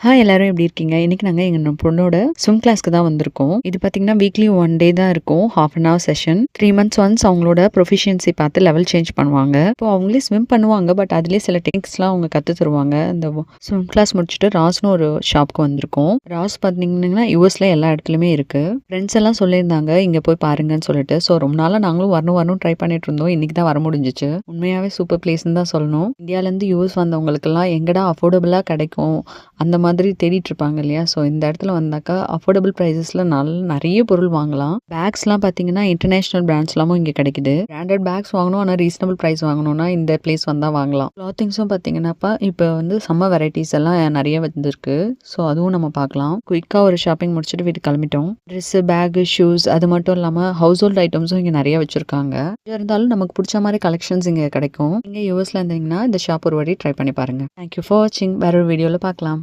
Hi எல்லாரும் எப்படி இருக்கீங்க? இன்னைக்கு நாங்க எங்க பொண்ணோட ஸ்விம் கிளாஸ்க்கு தான் வந்திருக்கோம். இது பார்த்தீங்கன்னா, வீக்லி 1 டே தான் இருக்கும். 1/2 an hour session. 3 months once அவங்களோட ப்ரொஃபிஷியன்சி பார்த்து லெவல் சேஞ்ச் பண்ணுவாங்க. இப்போ அவங்களே ஸ்விம் பண்ணுவாங்க. பட் அதிலேயே சில டெக்னிக்ஸ்லாம் அவங்க கத்து தருவாங்க. இந்த ஸ்விம் கிளாஸ் முடிச்சுட்டு ராஸ்னு ஒரு ஷாப்க்கு வந்திருக்கோம். ராஸ் பார்த்தீங்கன்னா, யுஎஸ்ல எல்லா இடத்துலயுமே இருக்கு. ஃப்ரெண்ட்ஸ் எல்லாம் சொல்லியிருந்தாங்க, இங்க போய் பாருங்கன்னு சொல்லிட்டு. ஸோ ரொம்ப நாளா நாங்களும் வரணும் ட்ரை பண்ணிட்டு இருந்தோம். இன்னைக்கு தான் வர முடிஞ்சுச்சு. உண்மையாவே சூப்பர் பிளேஸ்ன்னு தான் சொல்லணும். இந்தியாவிலேருந்து யுஎஸ் வந்தவங்களுக்கெல்லாம் எங்கடா அஃபோர்டபுளா கிடைக்கும் அந்த மாதிரி தேடிட்டு இருப்பாங்க இல்லையா? ஸோ இந்த இடத்துல வந்தாக்கா அஃபோர்டபுள் ப்ரைஸஸ்ல நிறைய பொருள் வாங்கலாம். பேக்ஸ்லாம் பார்த்தீங்கன்னா இன்டர்நேஷனல் பிராண்ட்ஸ்லாமும் இங்கே கிடைக்குது. பிராண்டட் பேக்ஸ் வாங்கணும், ஆனால் ரீசனபிள் ப்ரைஸ் வாங்கணும்னா இந்த பிளேஸ் வந்தால் வாங்கலாம். கிளாத்திங்ஸும் பார்த்தீங்கன்னாப்பா இப்போ வந்து சம்மர் வெரைட்டிஸ் எல்லாம் நிறைய வந்திருக்கு. ஸோ அதுவும் நம்ம பார்க்கலாம். குயிக்காக ஒரு ஷாப்பிங் முடிச்சுட்டு வீட்டுக்கு கிளம்பிட்டோம். ட்ரெஸ்ஸு, பேகு, ஷூஸ் அது மட்டும் இல்லாமல் ஹவுஸ் ஹோல்ட் ஐட்டம்ஸும் இங்கே நிறைய வச்சிருக்காங்க. இருந்தாலும் நமக்கு பிடிச்ச மாதிரி கலெக்ஷன்ஸ் இங்கே கிடைக்கும். இங்கே யூஎஸ்ல இருந்தீங்கன்னா இந்த ஷாப் ஒரு வாட்டி ட்ரை பண்ணி பாருங்க. தேங்க்யூ ஃபார் வாட்சிங். வேற ஒரு வீடியோவில் பார்க்கலாம்.